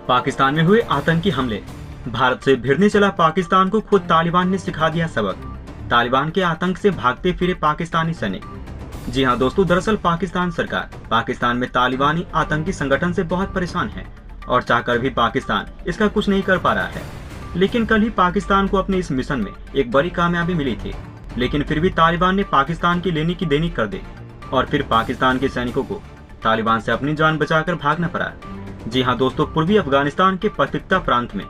पाकिस्तान में हुए आतंकी हमले। भारत से भिड़ने चला पाकिस्तान को खुद तालिबान ने सिखा दिया सबक। तालिबान के आतंक से भागते फिरे पाकिस्तानी सैनिक। जी हां दोस्तों, दरअसल पाकिस्तान सरकार पाकिस्तान में तालिबानी आतंकी संगठन से बहुत परेशान है और चाहकर भी पाकिस्तान इसका कुछ नहीं कर पा रहा है। लेकिन कल ही पाकिस्तान को अपने इस मिशन में एक बड़ी कामयाबी मिली थी, लेकिन फिर भी तालिबान ने पाकिस्तान की लेनी की देनी कर दी और फिर पाकिस्तान के सैनिकों को तालिबान से अपनी जान बचाकर भागना पड़ा। जी हां दोस्तों, पूर्वी अफगानिस्तान के पतिक्ता प्रांत में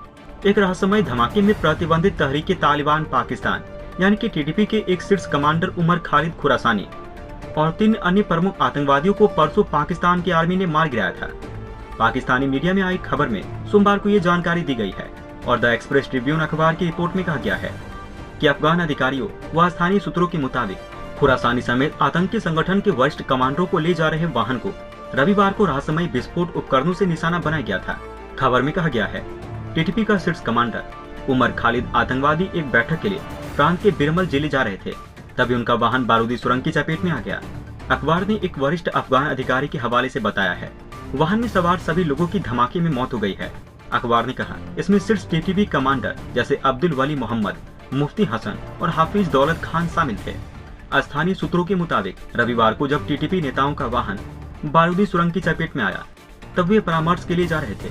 एक रहस्यमय धमाके में प्रतिबंधित तहरीके तालिबान पाकिस्तान यानी कि टीटीपी के एक शीर्ष कमांडर उमर खालिद खुरासानी और 3 अन्य प्रमुख आतंकवादियों को परसों पाकिस्तान की आर्मी ने मार गिराया था। पाकिस्तानी मीडिया में आई खबर में सोमवार को ये जानकारी दी गई है और द एक्सप्रेस ट्रिब्यून अखबार की रिपोर्ट में कहा गया है कि अफगान अधिकारियों व स्थानीय सूत्रों के मुताबिक खुरासानी समेत आतंकी संगठन के वरिष्ठ कमांडरों को ले जा रहे वाहन को रविवार को रहस्यमय विस्फोट उपकरणों से निशाना बनाया गया था। खबर में कहा गया है टीटीपी का शीर्ष कमांडर उमर खालिद आतंकवादी एक बैठक के लिए प्रांत के बिरमल जिले जा रहे थे, तभी उनका वाहन बारूदी सुरंग की चपेट में आ गया। अखबार ने एक वरिष्ठ अफगान अधिकारी के हवाले से बताया है वाहन में सवार सभी लोगों की धमाके में मौत हो गई है। अखबार ने कहा इसमें शीर्ष टीटीपी कमांडर जैसे अब्दुल वली मोहम्मद, मुफ्ती हसन और हाफिज दौलत खान शामिल थे। स्थानीय सूत्रों के मुताबिक रविवार को जब टीटीपी नेताओं का वाहन बारूदी सुरंग की चपेट में आया तब वे परामर्श के लिए जा रहे थे।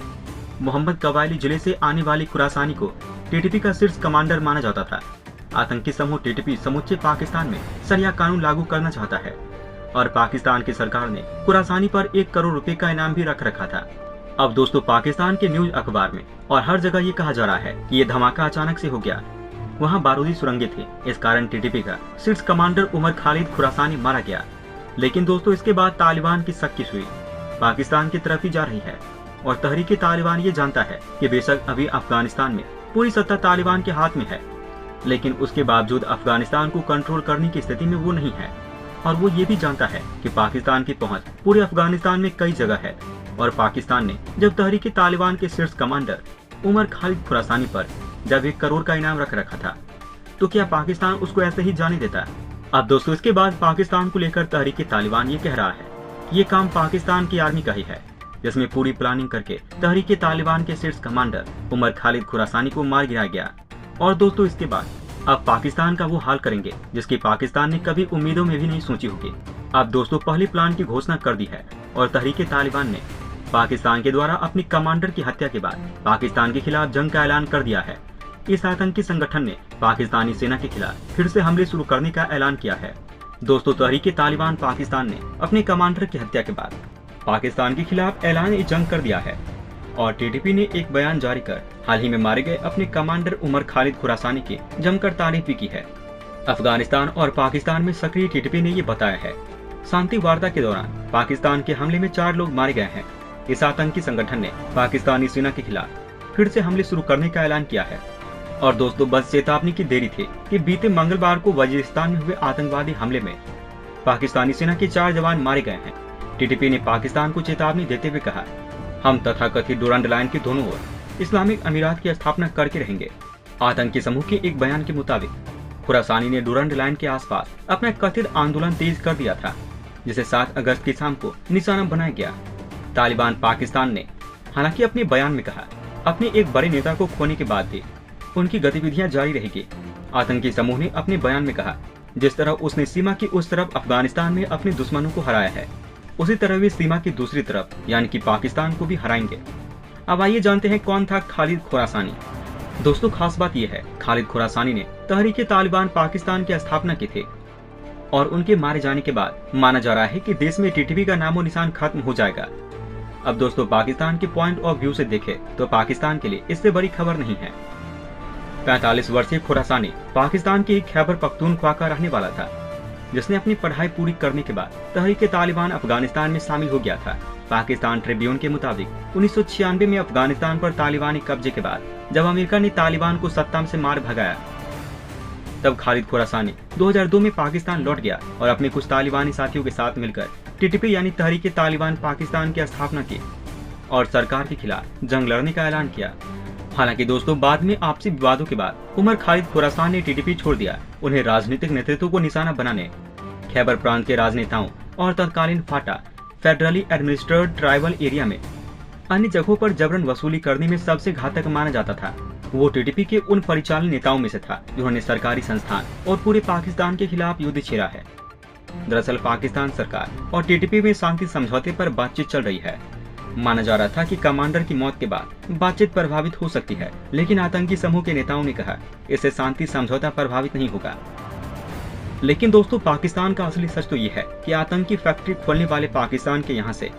मोहम्मद कबायली जिले से आने वाली खुरासानी को टीटीपी का शीर्ष कमांडर माना जाता था। आतंकी समूह टीटीपी समूचे पाकिस्तान में शरिया कानून लागू करना चाहता है और पाकिस्तान की सरकार ने खुरासानी पर 1 करोड़ रुपए का इनाम भी रख रखा था। अब दोस्तों, पाकिस्तान के न्यूज अखबार में और हर जगह ये कहा जा रहा है कि ये धमाका अचानक से हो गया। वहाँ बारूदी सुरंगें थी, इस कारण टीटीपी का शीर्ष कमांडर उमर खालिद खुरासानी मारा गया। लेकिन दोस्तों, इसके बाद तालिबान की शक्की सुई पाकिस्तान की तरफ ही जा रही है और तहरीके तालिबान ये जानता है कि बेशक अभी अफगानिस्तान में पूरी सत्ता तालिबान के हाथ में है, लेकिन उसके बावजूद अफगानिस्तान को कंट्रोल करने की स्थिति में वो नहीं है और वो ये भी जानता है कि पाकिस्तान की पहुंच पूरे अफगानिस्तान में कई जगह है। और पाकिस्तान ने जब तहरीके तालिबान के शीर्ष कमांडर उमर खालिद खुरासानी पर जब 1 करोड़ का इनाम रख रखा था, तो क्या पाकिस्तान उसको ऐसे ही जाने देता? अब दोस्तों, इसके बाद पाकिस्तान को लेकर तहरीके तालिबान ये कह रहा है कि ये काम पाकिस्तान की आर्मी का ही है, जिसमें पूरी प्लानिंग करके तहरीके तालिबान के शीर्ष कमांडर उमर खालिद खुरासानी को मार गिराया गया। और दोस्तों, इसके बाद अब पाकिस्तान का वो हाल करेंगे जिसकी पाकिस्तान ने कभी उम्मीदों में भी नहीं सोची होगी। अब दोस्तों, पहली प्लान की घोषणा कर दी है और तहरीके तालिबान ने पाकिस्तान के द्वारा अपनी कमांडर की हत्या के बाद पाकिस्तान के खिलाफ जंग का ऐलान कर दिया है। इस आतंकी संगठन ने पाकिस्तानी सेना के खिलाफ फिर से हमले शुरू करने का ऐलान किया है। दोस्तों, तहरीके तालिबान पाकिस्तान ने अपने कमांडर की हत्या के बाद पाकिस्तान के खिलाफ ऐलान जंग कर दिया है और टीटीपी ने एक बयान जारी कर हाल ही में मारे गए अपने कमांडर उमर खालिद खुरासानी की जमकर तारीफ भी की है। अफगानिस्तान और पाकिस्तान में सक्रिय टीटीपी ने ये बताया है शांति वार्ता के दौरान पाकिस्तान के हमले में 4 लोग मारे गए हैं। इस आतंकी संगठन ने पाकिस्तानी सेना के खिलाफ फिर से हमले शुरू करने का ऐलान किया है। और दोस्तों, बस चेतावनी की देरी थी कि बीते मंगलवार को वजीरिस्तान में हुए आतंकवादी हमले में पाकिस्तानी सेना के 4 जवान मारे गए हैं। टीटीपी ने पाकिस्तान को चेतावनी देते हुए कहा, हम तथाकथित डुरांड लाइन के दोनों ओर इस्लामिक अमीरात की स्थापना करके रहेंगे। आतंकी समूह के एक बयान के मुताबिक खुरासानी ने डुरांड लाइन के आसपास अपना कथित आंदोलन तेज कर दिया था, जिसे 7 अगस्त की शाम को निशाना बनाया गया। तालिबान पाकिस्तान ने हालांकि अपने बयान में कहा, अपने एक बड़े नेता को खोने के बाद भी उनकी गतिविधियां जारी रहेगी। आतंकी समूह ने अपने बयान में कहा, जिस तरह उसने सीमा की उस तरफ अफगानिस्तान में अपने दुश्मनों को हराया है, उसी तरह वे सीमा की दूसरी तरफ यानी कि पाकिस्तान को भी हराएंगे। अब आइए जानते हैं कौन था खालिद खुरासानी। दोस्तों, खास बात यह है खालिद खुरासानी ने तहरीके तालिबान पाकिस्तान की स्थापना की थी और उनके मारे जाने के बाद माना जा रहा है कि देश में टीटीपी का नामो निशान खत्म हो जाएगा। अब दोस्तों, पाकिस्तान के पॉइंट ऑफ व्यू से देखें तो पाकिस्तान के लिए इससे बड़ी खबर नहीं है। 45 वर्षीय खुरासानी पाकिस्तान के खैबर पख्तूनख्वा का रहने वाला था, जिसने अपनी पढ़ाई पूरी करने के बाद तहरीके तालिबान अफगानिस्तान में शामिल हो गया था। पाकिस्तान ट्रिब्यून के मुताबिक 1996 में अफगानिस्तान पर तालिबानी कब्जे के बाद जब अमेरिका ने तालिबान को सत्ता से मार भगाया, तब खालिद खुरासानी 2002 में पाकिस्तान लौट गया और अपने कुछ तालिबानी साथियों के साथ मिलकर टीटीपी यानी तहरीके तालिबान पाकिस्तान की स्थापना की और सरकार के खिलाफ जंग लड़ने का ऐलान किया। हालांकि दोस्तों, बाद में आपसी विवादों के बाद उमर खालिद खुरासान ने टीटीपी छोड़ दिया। उन्हें राजनीतिक नेतृत्व को निशाना बनाने खैबर प्रांत के राजनेताओं और तत्कालीन फाटा फेडरली एडमिनिस्ट्रेटेड ट्राइबल एरिया में अन्य जगहों पर जबरन वसूली करने में सबसे घातक माना जाता था वो टीटीपी के उन परिचालन नेताओं में से था जिन्होंने सरकारी संस्थान और पूरे पाकिस्तान के खिलाफ युद्ध छेड़ा है। दरअसल पाकिस्तान सरकार और टीटीपी में शांति समझौते पर बातचीत चल रही है। माना जा रहा था कि कमांडर की मौत के बाद बातचीत प्रभावित हो सकती है, लेकिन आतंकी समूह के नेताओं ने कहा इससे शांति समझौता प्रभावित नहीं होगा। लेकिन दोस्तों, पाकिस्तान का असली सच तो ये है कि आतंकी फैक्ट्री खोलने वाले पाकिस्तान के यहाँ से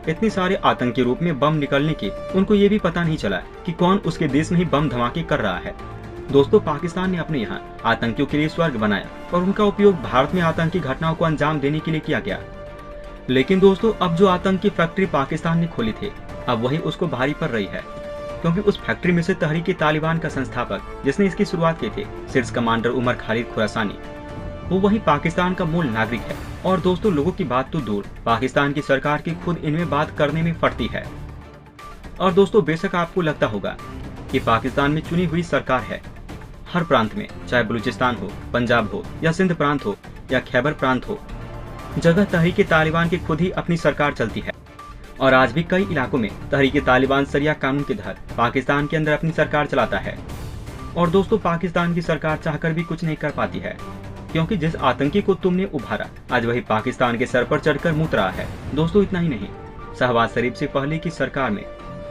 इतने सारे आतंकी रूप में बम निकलने की उनको ये भी पता नहीं चला कि कौन उसके देश में ही बम धमाके कर रहा है। दोस्तों, पाकिस्तान ने अपने यहाँ आतंकियों के लिए स्वर्ग बनाया और उनका उपयोग भारत में आतंकी घटनाओं को अंजाम देने के लिए किया गया। लेकिन दोस्तों, अब जो आतंकी फैक्ट्री पाकिस्तान ने खोली थी, अब वही उसको भारी पड़ रही है, क्योंकि उस फैक्ट्री में से तहरीक-ए-तालिबान का संस्थापक जिसने इसकी शुरुआत की थी, शीर्ष कमांडर उमर खालिद खुरासानी, वो वही पाकिस्तान का मूल नागरिक है। और दोस्तों, लोगों की बात तो दूर, पाकिस्तान की सरकार की खुद इनमें बात करने में फटती है। और दोस्तों, बेशक आपको लगता होगा कि पाकिस्तान में चुनी हुई सरकार है, हर प्रांत में, चाहे बलूचिस्तान हो, पंजाब हो या सिंध प्रांत हो या खैबर प्रांत हो, जगह तहरीक-ए-तालिबान की खुद ही अपनी सरकार चलती है। और आज भी कई इलाकों में तहरीक-ए-तालिबान शरिया कानून के तहत पाकिस्तान के अंदर अपनी सरकार चलाता है। और दोस्तों, पाकिस्तान की सरकार चाहकर भी कुछ नहीं कर पाती है, क्योंकि जिस आतंकी को तुमने उभारा, आज वही पाकिस्तान के सर पर चढ़कर मुत रहा है। दोस्तों, इतना ही नहीं, शहबाज शरीफ से पहले की सरकार में,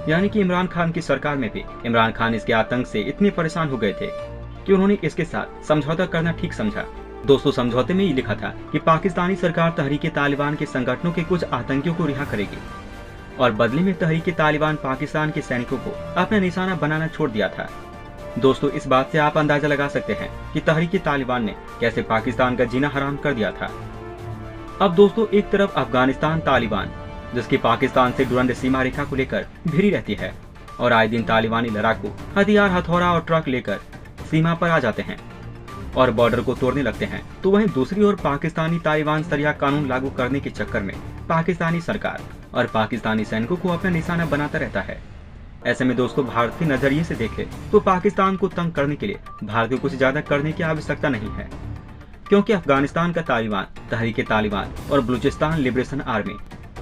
यानी कि इमरान खान की सरकार में भी इमरान खान इसके आतंक से इतने परेशान हो गए थे कि उन्होंने इसके साथ समझौता करना ठीक समझा। दोस्तों, समझौते में ये लिखा था कि पाकिस्तानी सरकार तहरीक-ए-तालिबान के संगठनों के कुछ आतंकियों को रिहा करेगी और बदले में तहरीक-ए-तालिबान पाकिस्तान के सैनिकों को अपना निशाना बनाना छोड़ दिया था। दोस्तों, इस बात से आप अंदाजा लगा सकते हैं कि तहरीक-ए-तालिबान ने कैसे पाकिस्तान का जीना हराम कर दिया था। अब दोस्तों, एक तरफ अफगानिस्तान तालिबान, जिसकी पाकिस्तान से दुरंद सीमा रेखा को लेकर भिड़ी रहती है और आए दिन तालिबानी लड़ाकू हथियार, हथौड़ा और ट्रक लेकर सीमा पर आ जाते हैं और बॉर्डर को तोड़ने लगते हैं, तो वहीं दूसरी ओर पाकिस्तानी तालिबान शरिया कानून लागू करने के चक्कर में पाकिस्तानी सरकार और पाकिस्तानी सैनिकों को अपना निशाना बनाता रहता है। ऐसे में दोस्तों, भारत के नजरिए से देखें तो पाकिस्तान को तंग करने के लिए भारत को कुछ ज्यादा करने की आवश्यकता नहीं है, क्योंकि अफगानिस्तान का तालिबान, तहरीक-ए-तालिबान और बलूचिस्तान लिबरेशन आर्मी,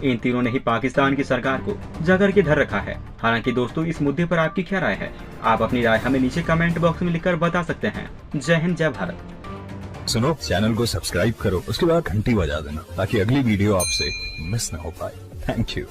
इन तीनों ने ही पाकिस्तान की सरकार को जगड़ के धर रखा है। हालांकि दोस्तों, इस मुद्दे पर आपकी क्या राय है? आप अपनी राय हमें नीचे कमेंट बॉक्स में लिखकर बता सकते हैं। जय हिंद, जय भारत। सुनो, चैनल को सब्सक्राइब करो, उसके बाद घंटी बजा देना ताकि अगली वीडियो आपसे मिस ना हो पाए। Thank you.